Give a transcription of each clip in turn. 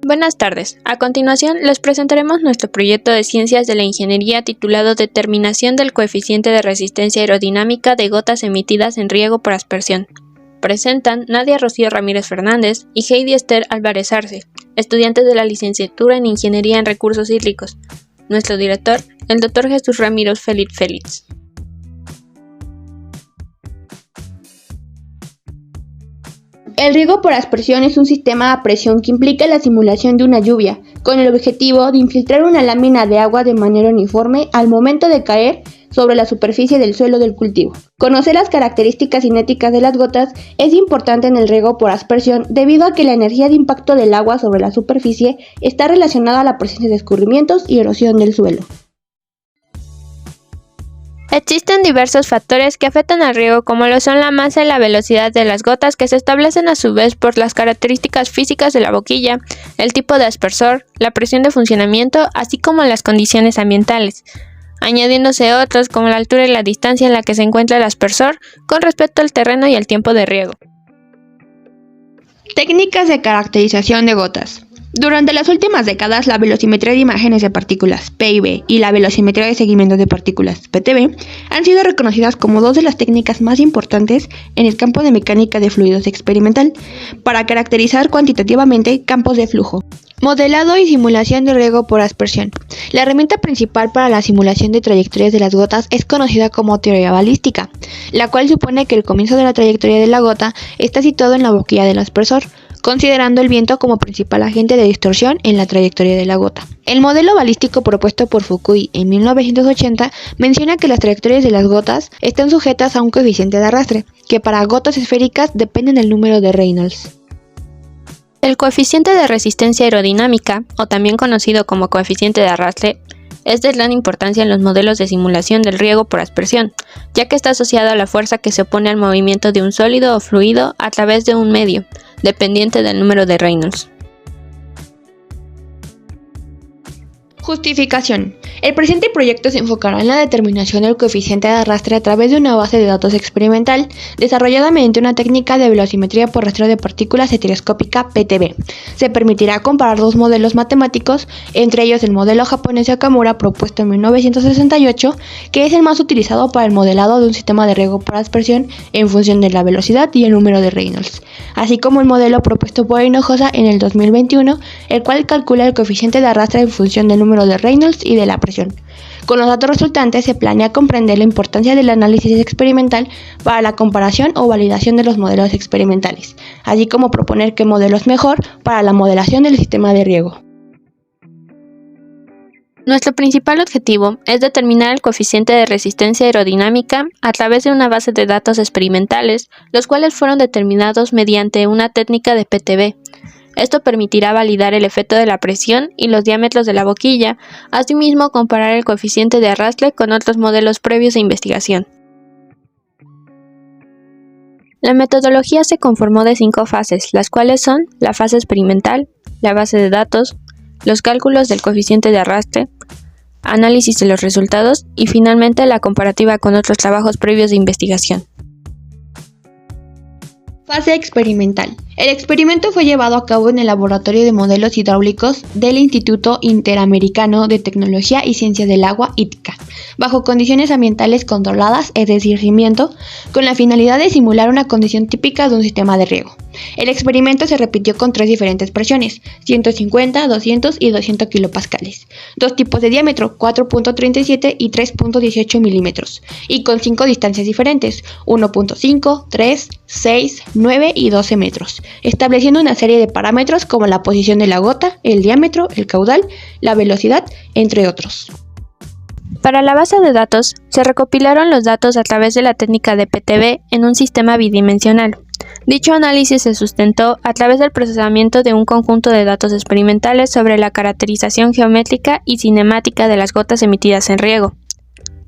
Buenas tardes. A continuación, les presentaremos nuestro proyecto de Ciencias de la Ingeniería titulado Determinación del coeficiente de resistencia aerodinámica de gotas emitidas en riego por aspersión. Presentan Nadia Rocío Ramírez Fernández y Heidi Esther Álvarez Arce, estudiantes de la licenciatura en Ingeniería en Recursos Hídricos. Nuestro director, el Dr. Jesús Ramiro Félix. El riego por aspersión es un sistema a presión que implica la simulación de una lluvia, con el objetivo de infiltrar una lámina de agua de manera uniforme al momento de caer sobre la superficie del suelo del cultivo. Conocer las características cinéticas de las gotas es importante en el riego por aspersión debido a que la energía de impacto del agua sobre la superficie está relacionada a la presencia de escurrimientos y erosión del suelo. Existen diversos factores que afectan al riego, como lo son la masa y la velocidad de las gotas, que se establecen a su vez por las características físicas de la boquilla, el tipo de aspersor, la presión de funcionamiento, así como las condiciones ambientales, añadiéndose otros como la altura y la distancia en la que se encuentra el aspersor con respecto al terreno y el tiempo de riego. Técnicas de caracterización de gotas. Durante las últimas décadas, la velocimetría de imágenes de partículas, PIV, y la velocimetría de seguimiento de partículas, PTV, han sido reconocidas como dos de las técnicas más importantes en el campo de mecánica de fluidos experimental, para caracterizar cuantitativamente campos de flujo. Modelado y simulación de riego por aspersión. La herramienta principal para la simulación de trayectorias de las gotas es conocida como teoría balística, la cual supone que el comienzo de la trayectoria de la gota está situado en la boquilla del aspersor, considerando el viento como principal agente de distorsión en la trayectoria de la gota. El modelo balístico propuesto por Fukui en 1980 menciona que las trayectorias de las gotas están sujetas a un coeficiente de arrastre, que para gotas esféricas depende del número de Reynolds. El coeficiente de resistencia aerodinámica, o también conocido como coeficiente de arrastre, es de gran importancia en los modelos de simulación del riego por aspersión, ya que está asociado a la fuerza que se opone al movimiento de un sólido o fluido a través de un medio, dependiente del número de Reynolds. Justificación. El presente proyecto se enfocará en la determinación del coeficiente de arrastre a través de una base de datos experimental desarrollada mediante una técnica de velocimetría por rastreo de partículas estereoscópica PTV. Se permitirá comparar dos modelos matemáticos, entre ellos el modelo japonés de Okamura propuesto en 1968, que es el más utilizado para el modelado de un sistema de riego por aspersión en función de la velocidad y el número de Reynolds, así como el modelo propuesto por Hinojosa en el 2021, el cual calcula el coeficiente de arrastre en función del número de Reynolds y de la presión. Con los datos resultantes se planea comprender la importancia del análisis experimental para la comparación o validación de los modelos experimentales, así como proponer qué modelo es mejor para la modelación del sistema de riego. Nuestro principal objetivo es determinar el coeficiente de resistencia aerodinámica a través de una base de datos experimentales, los cuales fueron determinados mediante una técnica de PTV. Esto permitirá validar el efecto de la presión y los diámetros de la boquilla, asimismo comparar el coeficiente de arrastre con otros modelos previos de investigación. La metodología se conformó de 5 fases, las cuales son la fase experimental, la base de datos, los cálculos del coeficiente de arrastre, análisis de los resultados y finalmente la comparativa con otros trabajos previos de investigación. Fase experimental. El experimento fue llevado a cabo en el Laboratorio de Modelos Hidráulicos del Instituto Interamericano de Tecnología y Ciencias del Agua, ITCA, bajo condiciones ambientales controladas, es decir, sin viento, con la finalidad de simular una condición típica de un sistema de riego. El experimento se repitió con 3 diferentes presiones, 150, 200 y 200 kilopascales, 2 tipos de diámetro, 4.37 y 3.18 milímetros, y con 5 distancias diferentes, 1.5, 3, 6, 9 y 12 metros, estableciendo una serie de parámetros como la posición de la gota, el diámetro, el caudal, la velocidad, entre otros. Para la base de datos, se recopilaron los datos a través de la técnica de PTV en un sistema bidimensional. Dicho análisis se sustentó a través del procesamiento de un conjunto de datos experimentales sobre la caracterización geométrica y cinemática de las gotas emitidas en riego.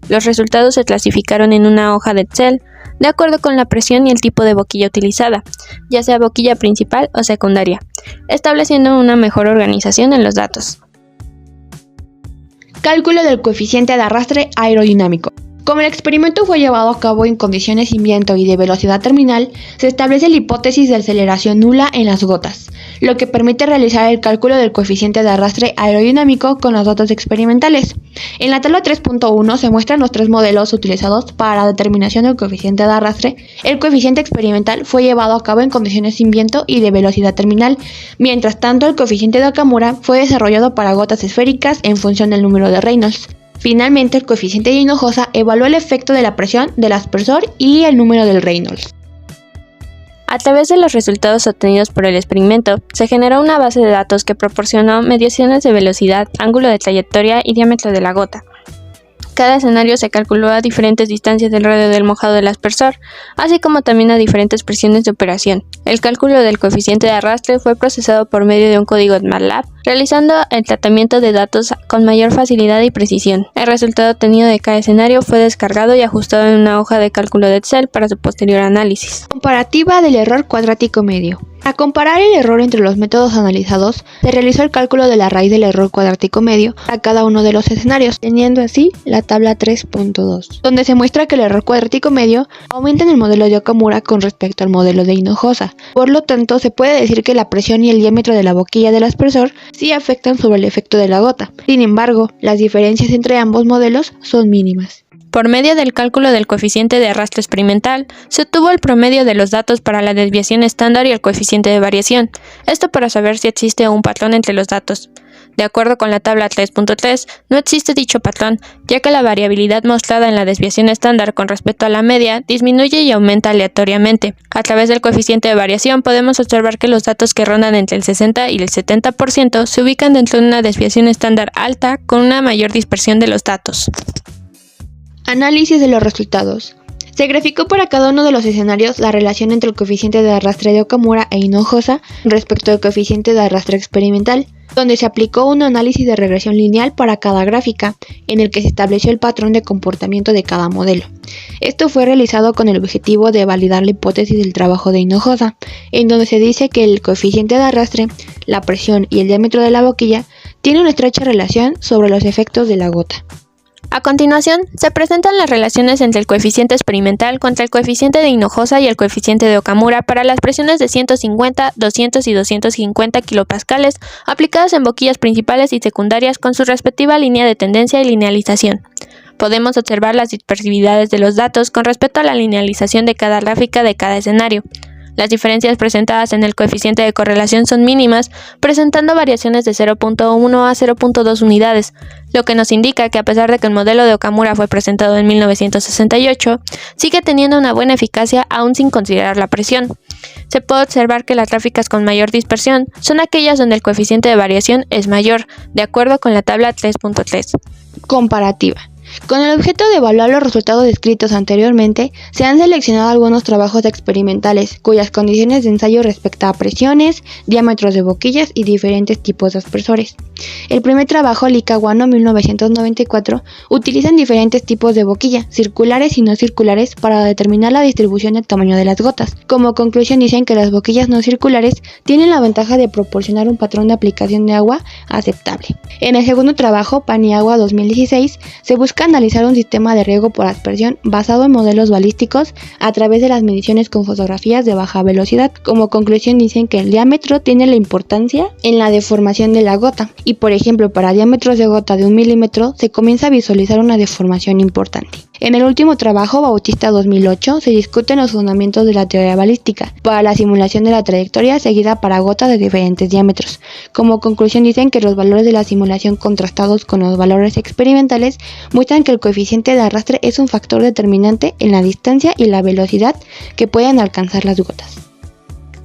Los resultados se clasificaron en una hoja de Excel, de acuerdo con la presión y el tipo de boquilla utilizada, ya sea boquilla principal o secundaria, estableciendo una mejor organización en los datos. Cálculo del coeficiente de arrastre aerodinámico. Como el experimento fue llevado a cabo en condiciones sin viento y de velocidad terminal, se establece la hipótesis de aceleración nula en las gotas, lo que permite realizar el cálculo del coeficiente de arrastre aerodinámico con los datos experimentales. En la tabla 3.1 se muestran los tres modelos utilizados para la determinación del coeficiente de arrastre. El coeficiente experimental fue llevado a cabo en condiciones sin viento y de velocidad terminal, mientras tanto el coeficiente de Okamura fue desarrollado para gotas esféricas en función del número de Reynolds. Finalmente, el coeficiente de Hinojosa evaluó el efecto de la presión del aspersor y el número del Reynolds. A través de los resultados obtenidos por el experimento, se generó una base de datos que proporcionó mediciones de velocidad, ángulo de trayectoria y diámetro de la gota. Cada escenario se calculó a diferentes distancias del radio del mojado del aspersor, así como también a diferentes presiones de operación. El cálculo del coeficiente de arrastre fue procesado por medio de un código de MATLAB, realizando el tratamiento de datos con mayor facilidad y precisión. El resultado obtenido de cada escenario fue descargado y ajustado en una hoja de cálculo de Excel para su posterior análisis. Comparativa del error cuadrático medio. Para comparar el error entre los métodos analizados, se realizó el cálculo de la raíz del error cuadrático medio a cada uno de los escenarios, teniendo así la tabla 3.2, donde se muestra que el error cuadrático medio aumenta en el modelo de Okamura con respecto al modelo de Hinojosa. Por lo tanto, se puede decir que la presión y el diámetro de la boquilla del aspersor sí afectan sobre el efecto de la gota. Sin embargo, las diferencias entre ambos modelos son mínimas. Por medio del cálculo del coeficiente de arrastre experimental, se obtuvo el promedio de los datos para la desviación estándar y el coeficiente de variación, esto para saber si existe un patrón entre los datos. De acuerdo con la tabla 3.3, no existe dicho patrón, ya que la variabilidad mostrada en la desviación estándar con respecto a la media disminuye y aumenta aleatoriamente. A través del coeficiente de variación podemos observar que los datos que rondan entre el 60 y el 70% se ubican dentro de una desviación estándar alta con una mayor dispersión de los datos. Análisis de los resultados. Se graficó para cada uno de los escenarios la relación entre el coeficiente de arrastre de Okamura e Hinojosa respecto al coeficiente de arrastre experimental, donde se aplicó un análisis de regresión lineal para cada gráfica, en el que se estableció el patrón de comportamiento de cada modelo. Esto fue realizado con el objetivo de validar la hipótesis del trabajo de Hinojosa, en donde se dice que el coeficiente de arrastre, la presión y el diámetro de la boquilla tienen una estrecha relación sobre los efectos de la gota. A continuación, se presentan las relaciones entre el coeficiente experimental contra el coeficiente de Hinojosa y el coeficiente de Okamura para las presiones de 150, 200 y 250 kilopascales aplicadas en boquillas principales y secundarias con su respectiva línea de tendencia y linealización. Podemos observar las dispersividades de los datos con respecto a la linealización de cada gráfica de cada escenario. Las diferencias presentadas en el coeficiente de correlación son mínimas, presentando variaciones de 0.1 a 0.2 unidades, lo que nos indica que a pesar de que el modelo de Okamura fue presentado en 1968, sigue teniendo una buena eficacia aún sin considerar la presión. Se puede observar que las gráficas con mayor dispersión son aquellas donde el coeficiente de variación es mayor, de acuerdo con la tabla 3.3. Comparativa. Con el objeto de evaluar los resultados descritos anteriormente, se han seleccionado algunos trabajos experimentales, cuyas condiciones de ensayo respecto a presiones, diámetros de boquillas y diferentes tipos de aspersores. El primer trabajo, Likawano 1994, utilizan diferentes tipos de boquilla, circulares y no circulares, para determinar la distribución del tamaño de las gotas. Como conclusión dicen que las boquillas no circulares tienen la ventaja de proporcionar un patrón de aplicación de agua aceptable. En el segundo trabajo, Paniagua 2016, se busca analizar un sistema de riego por aspersión basado en modelos balísticos a través de las mediciones con fotografías de baja velocidad. Como conclusión dicen que el diámetro tiene la importancia en la deformación de la gota y, por ejemplo, para diámetros de gota de 1 milímetro se comienza a visualizar una deformación importante. En el último trabajo, Bautista 2008, se discuten los fundamentos de la teoría balística para la simulación de la trayectoria seguida para gotas de diferentes diámetros. Como conclusión dicen que los valores de la simulación contrastados con los valores experimentales muestran que el coeficiente de arrastre es un factor determinante en la distancia y la velocidad que pueden alcanzar las gotas.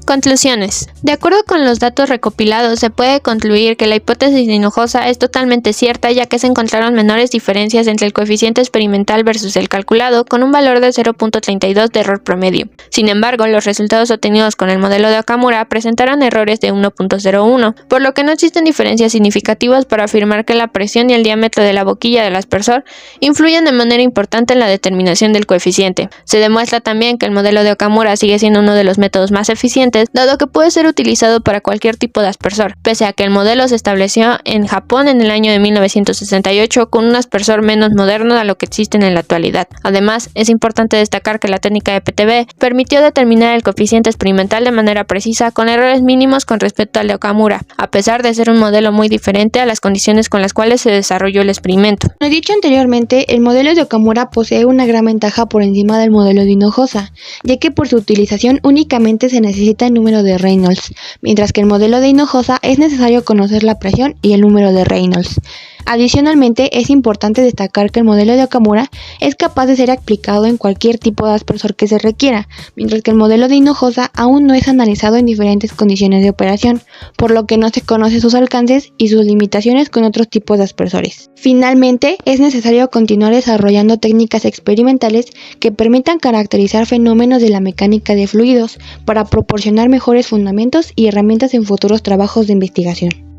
Conclusiones. De acuerdo con los datos recopilados, se puede concluir que la hipótesis de Hinojosa es totalmente cierta, ya que se encontraron menores diferencias entre el coeficiente experimental versus el calculado, con un valor de 0.32 de error promedio. Sin embargo, los resultados obtenidos con el modelo de Okamura presentaron errores de 1.01, por lo que no existen diferencias significativas para afirmar que la presión y el diámetro de la boquilla del aspersor influyen de manera importante en la determinación del coeficiente. Se demuestra también que el modelo de Okamura sigue siendo uno de los métodos más eficientes coeficientes, dado que puede ser utilizado para cualquier tipo de aspersor, pese a que el modelo se estableció en Japón en el año de 1968 con un aspersor menos moderno a lo que existen en la actualidad. Además, es importante destacar que la técnica de PTB permitió determinar el coeficiente experimental de manera precisa con errores mínimos con respecto al de Okamura, a pesar de ser un modelo muy diferente a las condiciones con las cuales se desarrolló el experimento. Como dicho anteriormente, el modelo de Okamura posee una gran ventaja por encima del modelo de Hinojosa, ya que por su utilización únicamente se necesita el número de Reynolds, mientras que el modelo de Hinojosa es necesario conocer la presión y el número de Reynolds. Adicionalmente, es importante destacar que el modelo de Okamura es capaz de ser aplicado en cualquier tipo de aspersor que se requiera, mientras que el modelo de Hinojosa aún no es analizado en diferentes condiciones de operación, por lo que no se conoce sus alcances y sus limitaciones con otros tipos de aspersores. Finalmente, es necesario continuar desarrollando técnicas experimentales que permitan caracterizar fenómenos de la mecánica de fluidos para proporcionar mejores fundamentos y herramientas en futuros trabajos de investigación.